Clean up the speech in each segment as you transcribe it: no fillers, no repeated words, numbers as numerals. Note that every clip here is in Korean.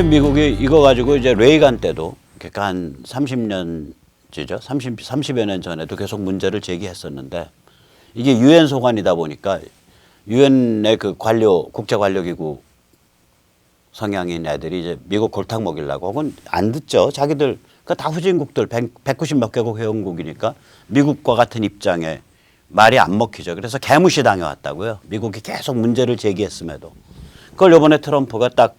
미국이 이거 가지고 이제 레이간 때도 그러니까 한 30년쯤이죠. 30여 년 전에도 계속 문제를 제기했었는데 이게 유엔 소관이다 보니까 유엔의 그 국제 관료 기구 성향인 애들이 이제 미국 골탕 먹이려고 혹은 안 듣죠. 자기들 그 다 후진국들 190 몇 개국 회원국이니까 미국과 같은 입장에 말이 안 먹히죠. 그래서 개무시 당해왔다고요. 미국이 계속 문제를 제기했음에도. 그걸 이번에 트럼프가 딱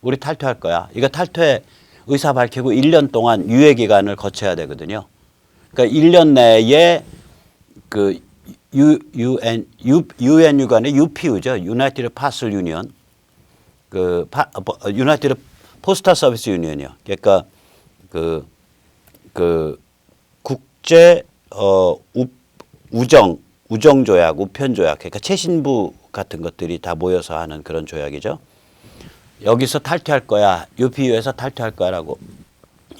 우리 탈퇴할 거야. 이거 탈퇴 의사 밝히고 1년 동안 유예 기간을 거쳐야 되거든요. 그러니까 1년 내에 그 UN 유관의 UPU죠. United Parcel Union. United Postal Service Union이요. 그러니까 그 국제 우정 조약, 우편 조약, 그러니까 최신부 같은 것들이 다 모여서 하는 그런 조약이죠. 여기서 탈퇴할 거야, UPU에서 탈퇴할 거야라고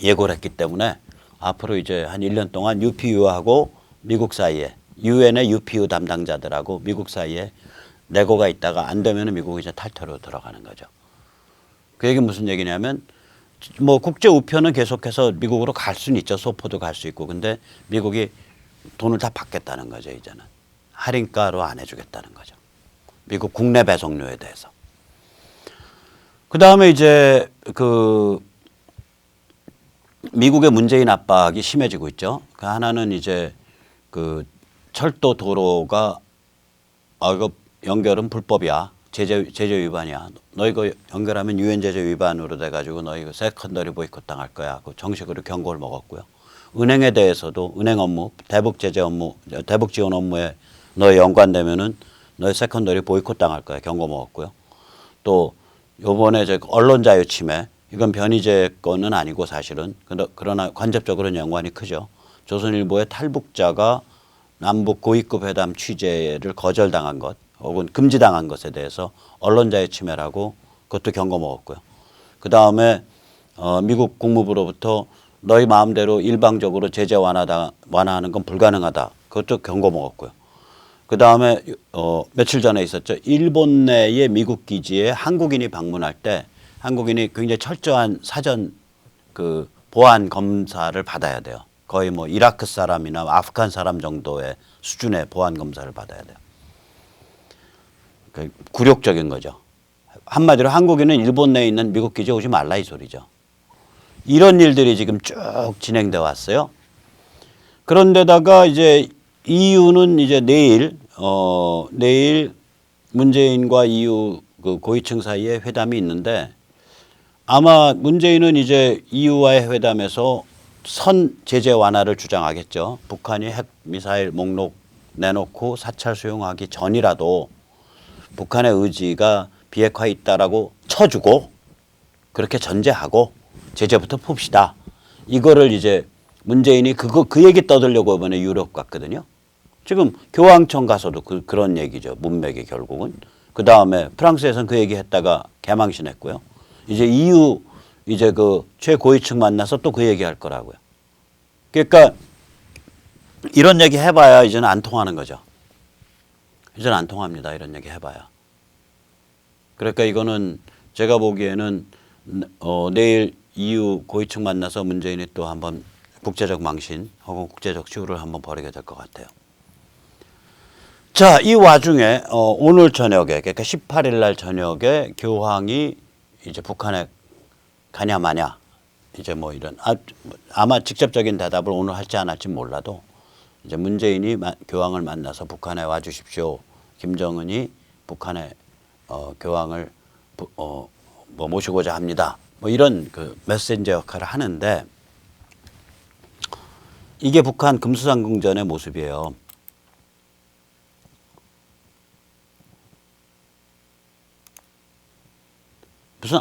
예고를 했기 때문에 앞으로 이제 한 1년 동안 UPU하고 미국 사이에 유엔의 UPU 담당자들하고 미국 사이에 내고가 있다가 안 되면 미국이 이제 탈퇴로 들어가는 거죠. 그 얘기는 무슨 얘기냐면 뭐 국제 우편은 계속해서 미국으로 갈 수는 있죠. 소포도 갈 수 있고. 근데 미국이 돈을 다 받겠다는 거죠. 이제는 할인가로 안 해주겠다는 거죠. 미국 국내 배송료에 대해서. 그 다음에 이제 그 미국의 문재인 압박이 심해지고 있죠. 그 하나는 이제 그 철도 도로가 이거 연결은 불법이야. 제재 위반이야. 너 이거 연결하면 유엔 제재 위반으로 돼가지고 너 이거 세컨더리 보이콧 당할 거야. 그 정식으로 경고를 먹었고요. 은행에 대해서도 은행 업무, 대북 제재 업무, 대북 지원 업무에 너에 연관되면은 너의 세컨더리 보이콧 당할 거야. 경고 먹었고요. 또 요번에 언론 자유 침해, 이건 변희재 건은 아니고 사실은 그러나 간접적으로는 연관이 크죠. 조선일보의 탈북자가 남북 고위급 회담 취재를 거절당한 것 혹은 금지당한 것에 대해서 언론 자유 침해라고 그것도 경고 먹었고요. 그 다음에 미국 국무부로부터 너희 마음대로 일방적으로 제재 완화하는 건 불가능하다. 그것도 경고 먹었고요. 그 다음에 며칠 전에 있었죠. 일본 내의 미국 기지에 한국인이 방문할 때 한국인이 굉장히 철저한 사전 그 보안 검사를 받아야 돼요. 거의 뭐 이라크 사람이나 아프간 사람 정도의 수준의 보안 검사를 받아야 돼요. 굴욕적인 거죠. 한마디로 한국인은 일본 내에 있는 미국 기지에 오지 말라 이 소리죠. 이런 일들이 지금 쭉 진행돼 왔어요. 그런데다가 이제 EU는 이제 내일 문재인과 EU 그 고위층 사이에 회담이 있는데 아마 문재인은 이제 EU와의 회담에서 선 제재 완화를 주장하겠죠. 북한이 핵 미사일 목록 내놓고 사찰 수용하기 전이라도 북한의 의지가 비핵화에 있다라고 쳐주고 그렇게 전제하고 제재부터 풉시다. 이거를 이제 문재인이 그 얘기 떠들려고 이번에 유럽 갔거든요. 지금 교황청 가서도 그런 얘기죠. 문맥이 결국은. 그 다음에 프랑스에서는 그 얘기 했다가 개망신했고요. 이제 EU 이제 그 최고위층 만나서 또 그 얘기 할 거라고요. 그러니까 이런 얘기 해봐야 이제는 안 통하는 거죠. 이제는 안 통합니다. 이런 얘기 해봐야. 그러니까 이거는 제가 보기에는 내일 EU 고위층 만나서 문재인이 또 한번 국제적 망신 혹은 국제적 시우를 한번 벌이게 될 것 같아요. 자, 이 와중에 오늘 저녁에 그러니까 18일 날 저녁에 교황이 이제 북한에 가냐 마냐 이제 뭐 이런 아마 직접적인 대답을 오늘 할지 안 할지 몰라도 이제 문재인이 교황을 만나서 북한에 와 주십시오. 김정은이 북한에 교황을 뭐 모시고자 합니다. 뭐 이런 그 메신저 역할을 하는데 이게 북한 금수산궁전의 모습이에요. 무슨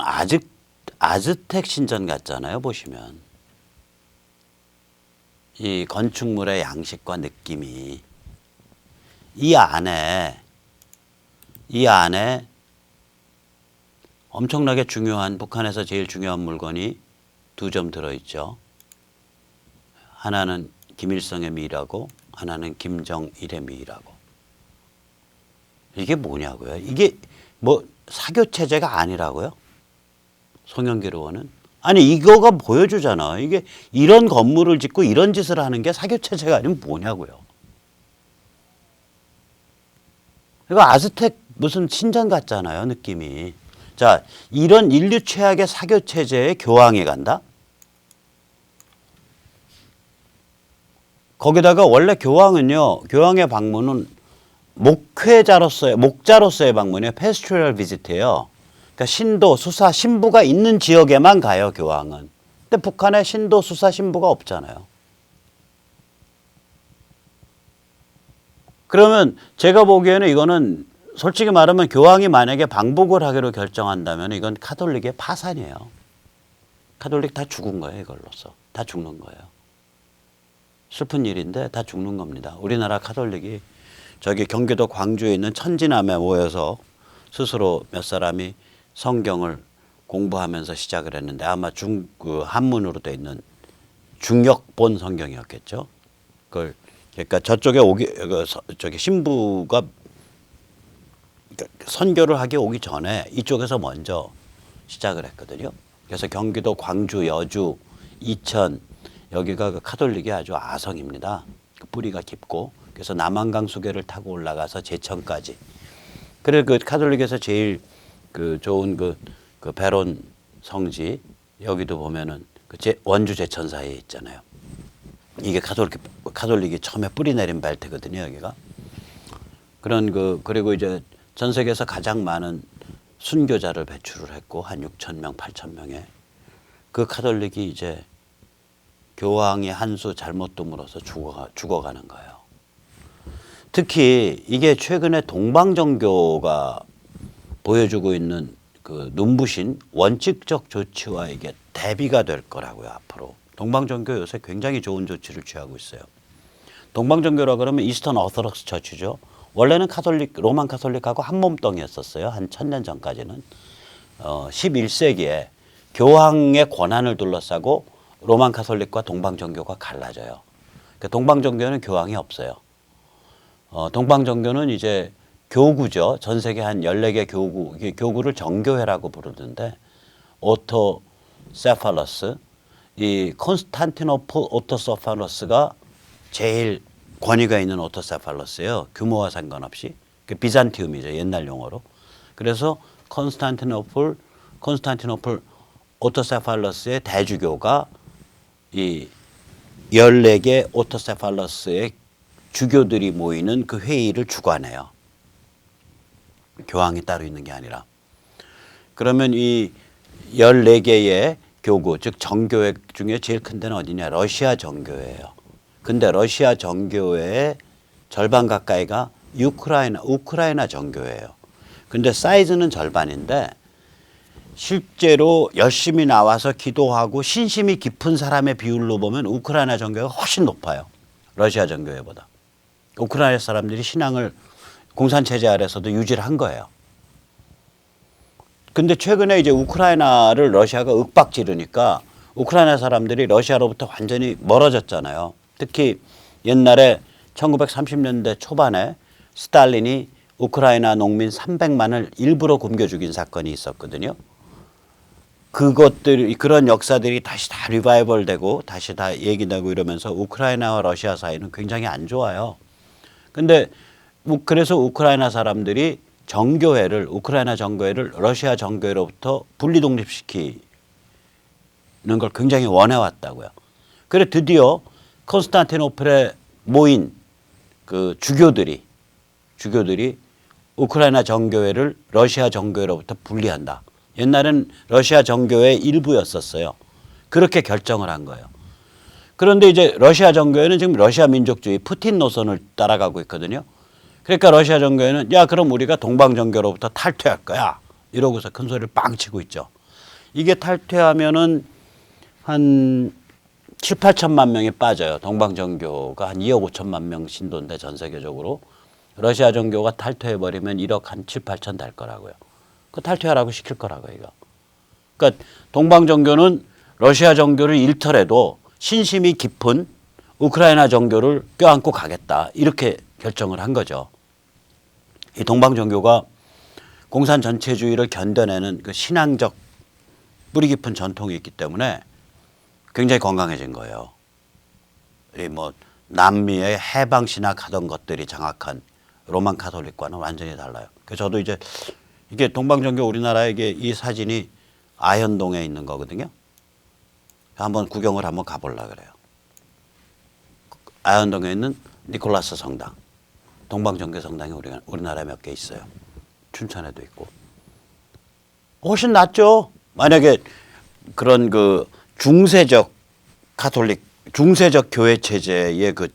아즈텍 신전 같잖아요. 보시면 이 건축물의 양식과 느낌이 이 안에 엄청나게 중요한 북한에서 제일 중요한 물건이 두 점 들어있죠. 하나는 김일성의 미라고 하나는 김정일의 미라고. 이게 뭐냐고요? 이게 뭐 사교 체제가 아니라고요? 송영길 의원은. 아니 이거가 보여주잖아. 이게 이런 건물을 짓고 이런 짓을 하는 게 사교체제가 아니면 뭐냐고요. 이거 아즈텍 무슨 신전 같잖아요, 느낌이. 자, 이런 인류 최악의 사교체제에 교황이 간다? 거기다가 원래 교황은요, 교황의 방문은 목자로서의 방문이에요. 페스토럴 비지트예요. 그러니까 신도, 수사, 신부가 있는 지역에만 가요, 교황은. 근데 북한에 신도, 수사, 신부가 없잖아요. 그러면 제가 보기에는 이거는 솔직히 말하면 교황이 만약에 방북을 하기로 결정한다면 이건 카톨릭의 파산이에요. 카톨릭 다 죽은 거예요, 이걸로써. 다 죽는 거예요. 슬픈 일인데 다 죽는 겁니다. 우리나라 카톨릭이 저기 경기도 광주에 있는 천지남에 모여서 스스로 몇 사람이 성경을 공부하면서 시작을 했는데 아마 그 한문으로 돼 있는 중역본 성경이었겠죠. 그러니까 저쪽에 저기 신부가 선교를 하기 오기 전에 이쪽에서 먼저 시작을 했거든요. 그래서 경기도 광주, 여주, 이천 여기가 그 카톨릭이 아주 아성입니다. 그 뿌리가 깊고 그래서 남한강 수계를 타고 올라가서 제천까지. 그래 그 카톨릭에서 제일 그 좋은 그 베론 성지 여기도 보면은 그 원주 제천 사이에 있잖아요. 이게 카톨릭이 처음에 뿌리 내린 벨트거든요, 여기가. 그리고 이제 전 세계에서 가장 많은 순교자를 배출을 했고 한 6천 명, 8천 명의 그 카톨릭이 이제 교황이 한 수 잘못 둠으로써 죽어가는 거예요. 특히 이게 최근에 동방정교가 보여주고 있는 그 눈부신 원칙적 조치와 이게 대비가 될 거라고요, 앞으로. 동방정교 요새 굉장히 좋은 조치를 취하고 있어요. 동방정교라 그러면 이스턴 오소독스 처치죠. 원래는 로만 카톨릭하고 한 몸뚱이였었어요. 한 1000년 전까지는. 11세기에 교황의 권한을 둘러싸고 로만 카톨릭과 동방정교가 갈라져요. 그러니까 동방정교는 교황이 없어요. 동방정교는 이제 교구죠. 전 세계 한 14개 교구를 정교회라고 부르는데 오토세팔러스, 이 콘스탄티노플 오토세팔러스가 제일 권위가 있는 오토세팔러스예요. 규모와 상관없이. 비잔티움이죠. 옛날 용어로. 그래서 콘스탄티노플 오토세팔러스의 대주교가 이 14개 오토세팔러스의 주교들이 모이는 그 회의를 주관해요. 교황이 따로 있는 게 아니라. 그러면 이 14개의 교구, 즉 정교회 중에 제일 큰 데는 어디냐? 러시아 정교회예요. 근데 러시아 정교회의 절반 가까이가 우크라이나 정교회예요. 근데 사이즈는 절반인데 실제로 열심히 나와서 기도하고 신심이 깊은 사람의 비율로 보면 우크라이나 정교회가 훨씬 높아요. 러시아 정교회보다. 우크라이나 사람들이 신앙을 공산체제 아래서도 유지를 한 거예요. 근데 최근에 이제 우크라이나를 러시아가 윽박지르니까 우크라이나 사람들이 러시아로부터 완전히 멀어졌잖아요. 특히 옛날에 1930년대 초반에 스탈린이 우크라이나 농민 300만을 일부러 굶겨 죽인 사건이 있었거든요. 그런 역사들이 다시 다 리바이벌 되고 다시 다 얘기되고 이러면서 우크라이나와 러시아 사이는 굉장히 안 좋아요. 근데 그래서 우크라이나 사람들이 우크라이나 정교회를 러시아 정교회로부터 분리 독립시키는 걸 굉장히 원해왔다고요. 그래 드디어 콘스탄티노플에 모인 그 주교들이 우크라이나 정교회를 러시아 정교회로부터 분리한다. 옛날엔 러시아 정교회의 일부였었어요. 그렇게 결정을 한 거예요. 그런데 이제 러시아 정교회는 지금 러시아 민족주의 푸틴 노선을 따라가고 있거든요. 그러니까 러시아 정교회는 야 그럼 우리가 동방정교로부터 탈퇴할 거야. 이러고서 큰 소리를 빵 치고 있죠. 이게 탈퇴하면은 한 7, 8천만 명이 빠져요. 동방정교가 한 2억 5천만 명 신도인데 전 세계적으로. 러시아 정교가 탈퇴해버리면 1억 한 7, 8천 될 거라고요. 그 탈퇴하라고 시킬 거라고요, 이거. 그러니까 동방정교는 러시아 정교를 잃더라도 신심이 깊은 우크라이나 정교를 껴안고 가겠다. 이렇게 결정을 한 거죠. 이 동방정교가 공산 전체주의를 견뎌내는 그 신앙적 뿌리 깊은 전통이 있기 때문에 굉장히 건강해진 거예요. 이 뭐 남미의 해방 신학하던 것들이 장악한 로만 카톨릭과는 완전히 달라요. 그래서 저도 이제 이게 동방종교 우리나라에 이 사진이 아현동에 있는 거거든요. 한번 구경을 한번 가보려고 그래요. 아현동에 있는 니콜라스 성당, 동방종교 성당이 우리나라에 몇 개 있어요. 춘천에도 있고. 훨씬 낫죠. 만약에 그런 그 중세적 카톨릭, 중세적 교회 체제의 그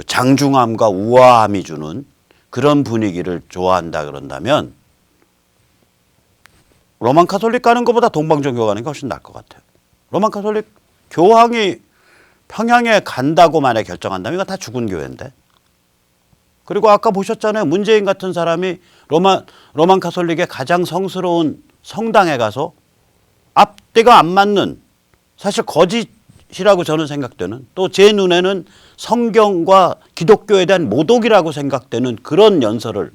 장중함과 우아함이 주는 그런 분위기를 좋아한다 그런다면 로만 카톨릭 가는 것보다 동방종교 가는 게 훨씬 나을 것 같아요. 로만 카톨릭 교황이 평양에 간다고 만약 결정한다면 이거 다 죽은 교회인데. 그리고 아까 보셨잖아요. 문재인 같은 사람이 로만 카톨릭의 가장 성스러운 성당에 가서 앞뒤가 안 맞는 사실 거짓이라고 저는 생각되는 또 제 눈에는 성경과 기독교에 대한 모독이라고 생각되는 그런 연설을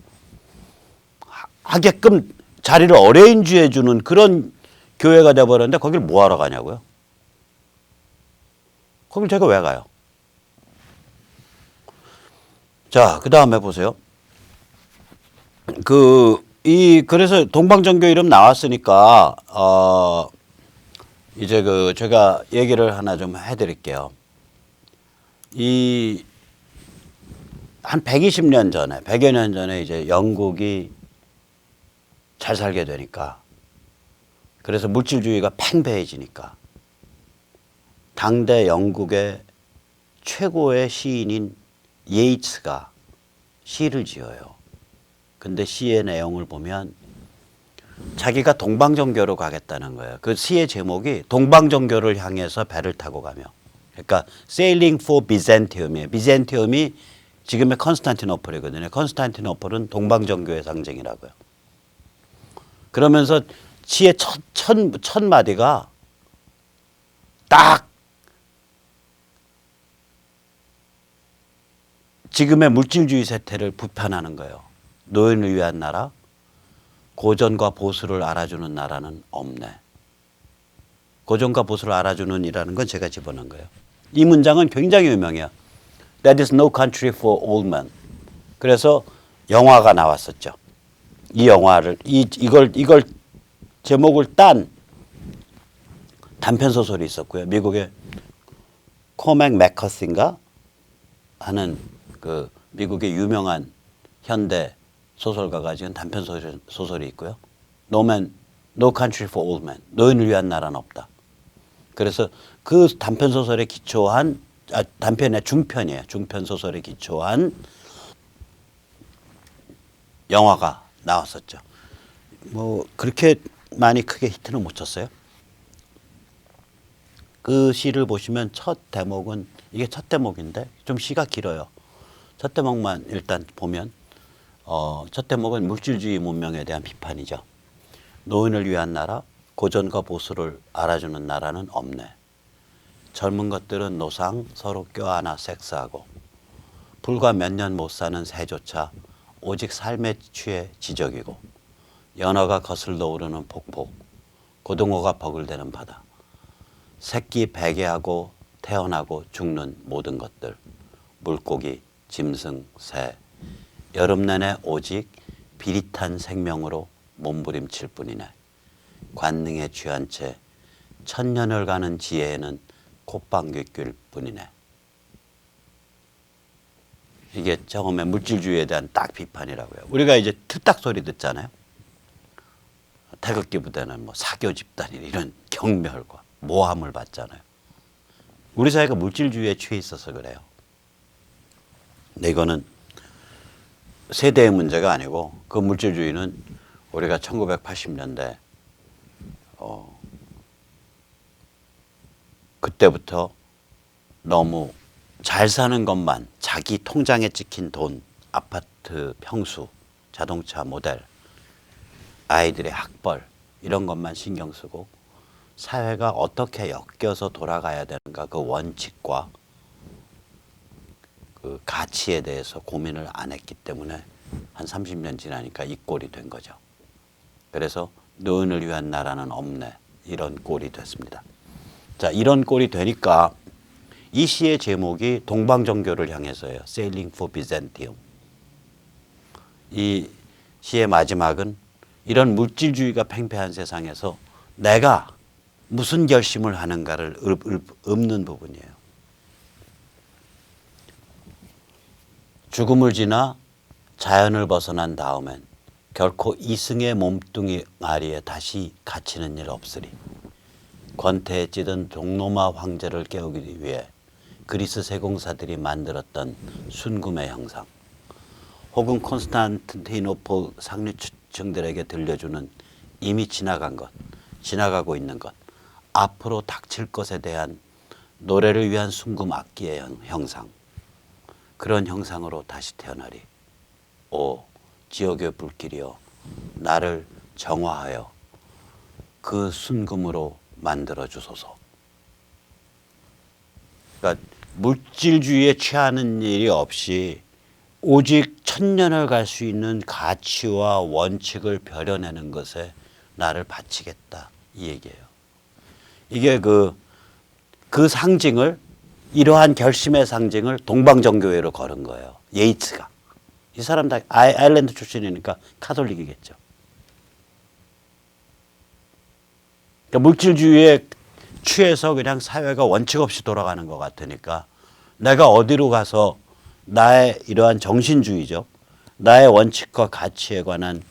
하게끔 자리를 어레인지해 주는 그런 교회가 되어버렸는데 거길 뭐하러 가냐고요. 거길 제가 왜 가요? 자, 그 다음에 보세요. 그래서 동방종교 이름 나왔으니까, 이제 제가 얘기를 하나 좀 해드릴게요. 한 120년 전에, 100여 년 전에 이제 영국이 잘 살게 되니까, 그래서 물질주의가 팽배해지니까, 당대 영국의 최고의 시인인 예이츠가 시를 지어요. 근데 시의 내용을 보면 자기가 동방종교로 가겠다는 거예요. 그 시의 제목이 동방종교를 향해서 배를 타고 가며. 그러니까 Sailing for Byzantium이에요. 비잔티움이 지금의 컨스탄티노플이거든요. 컨스탄티노플은 동방종교의 상징이라고요. 그러면서 시의 첫 마디가 딱 지금의 물질주의 세태를 부편하는 거예요. 노인을 위한 나라, 고전과 보수를 알아주는 나라는 없네. 고전과 보수를 알아주는 이라는 건 제가 집어넣은 거예요. 이 문장은 굉장히 유명해요. That is no country for old men. 그래서 영화가 나왔었죠. 이 영화를 이걸 제목을 딴 단편 소설이 있었고요. 미국의 코맥 맥커스인가 하는 그 미국의 유명한 현대 소설가가 지은 단편 소설이 있고요. No country for old men. 노인을 위한 나라는 없다. 그래서 그 단편 소설에 기초한 단편의 중편이에요. 중편 소설에 기초한 영화가 나왔었죠. 뭐 그렇게 많이 크게 히트는 못 쳤어요. 그 시를 보시면 첫 대목은 이게 첫 대목인데 좀 시가 길어요. 첫 대목만 일단 보면 첫 대목은 물질주의 문명에 대한 비판이죠. 노인을 위한 나라, 고전과 보수를 알아주는 나라는 없네. 젊은 것들은 노상 서로 껴안아 섹스하고 불과 몇 년 못 사는 새조차 오직 삶에 취해 지적이고 연어가 거슬러 오르는 폭포, 고등어가 버글대는 바다, 새끼 베개하고 태어나고 죽는 모든 것들, 물고기, 짐승, 새, 여름 내내 오직 비릿한 생명으로 몸부림칠 뿐이네. 관능에 취한 채 천년을 가는 지혜에는 콧방귀 낄 뿐이네. 이게 처음에 물질주의에 대한 딱 비판이라고요. 우리가 이제 틀딱 소리 듣잖아요. 태극기 부대는 뭐 사교 집단이 이런 경멸과 모함을 받잖아요. 우리 사회가 물질주의에 취해 있어서 그래요. 근데 이거는 세대의 문제가 아니고 그 물질주의는 우리가 1980년대 그때부터 너무 잘 사는 것만 자기 통장에 찍힌 돈, 아파트 평수, 자동차 모델, 아이들의 학벌 이런 것만 신경 쓰고 사회가 어떻게 엮여서 돌아가야 되는가 그 원칙과 그 가치에 대해서 고민을 안 했기 때문에 한 30년 지나니까 이 꼴이 된 거죠. 그래서 노인을 위한 나라는 없네. 이런 꼴이 됐습니다. 자, 이런 꼴이 되니까 이 시의 제목이 동방정교를 향해서예요. Sailing for Byzantium. 이 시의 마지막은 이런 물질주의가 팽배한 세상에서 내가 무슨 결심을 하는가를 읊는 부분이에요. 죽음을 지나 자연을 벗어난 다음엔 결코 이승의 몸뚱이 아리에 다시 갇히는 일 없으리. 권태에 찌든 동로마 황제를 깨우기 위해 그리스 세공사들이 만들었던 순금의 형상, 혹은 콘스탄티노폴 상류층들에게 들려주는 이미 지나간 것, 지나가고 있는 것, 앞으로 닥칠 것에 대한 노래를 위한 순금 악기의 형상, 그런 형상으로 다시 태어나리. 오 지옥의 불길이여, 나를 정화하여 그 순금으로 만들어 주소서. 그러니까 물질주의에 취하는 일이 없이 오직 천년을 갈 수 있는 가치와 원칙을 벼려내는 것에 나를 바치겠다, 이 얘기예요. 이게 그 상징을, 이러한 결심의 상징을 동방정교회로 걸은 거예요. 예이츠가. 이 사람 다 아일랜드 출신이니까 카톨릭이겠죠. 그러니까 물질주의에 취해서 그냥 사회가 원칙 없이 돌아가는 것 같으니까 내가 어디로 가서 나의 이러한 정신주의죠, 나의 원칙과 가치에 관한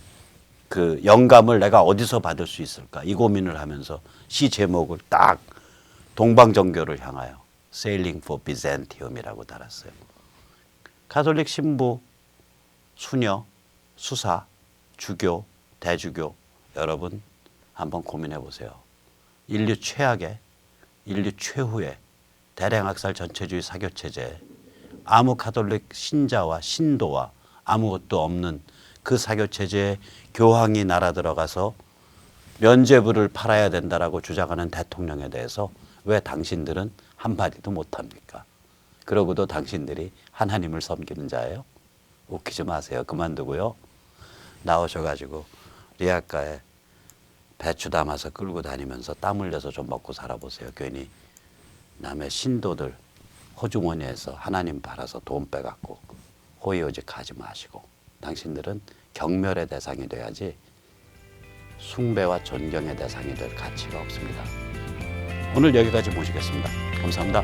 그 영감을 내가 어디서 받을 수 있을까, 이 고민을 하면서 시 제목을 딱 동방정교를 향하여 Sailing for Byzantium이라고 달았어요. 가톨릭 신부, 수녀, 수사, 주교, 대주교, 여러분 한번 고민해 보세요. 인류 최악의, 인류 최후의 대량학살 전체주의 사교체제, 아무 가톨릭 신자와 신도와 아무것도 없는 그 사교체제에 교황이 날아 들어가서 면죄부를 팔아야 된다라고 주장하는 대통령에 대해서 왜 당신들은 한마디도 못합니까? 그러고도 당신들이 하나님을 섬기는 자예요? 웃기지 마세요. 그만두고요. 나오셔가지고 리아카에 배추 담아서 끌고 다니면서 땀 흘려서 좀 먹고 살아보세요. 괜히 남의 신도들 호주머니에서 하나님 팔아서 돈 빼갖고 호의호직하지 마시고, 당신들은 경멸의 대상이 돼야지 숭배와 존경의 대상이 될 가치가 없습니다. 오늘 여기까지 모시겠습니다. 감사합니다.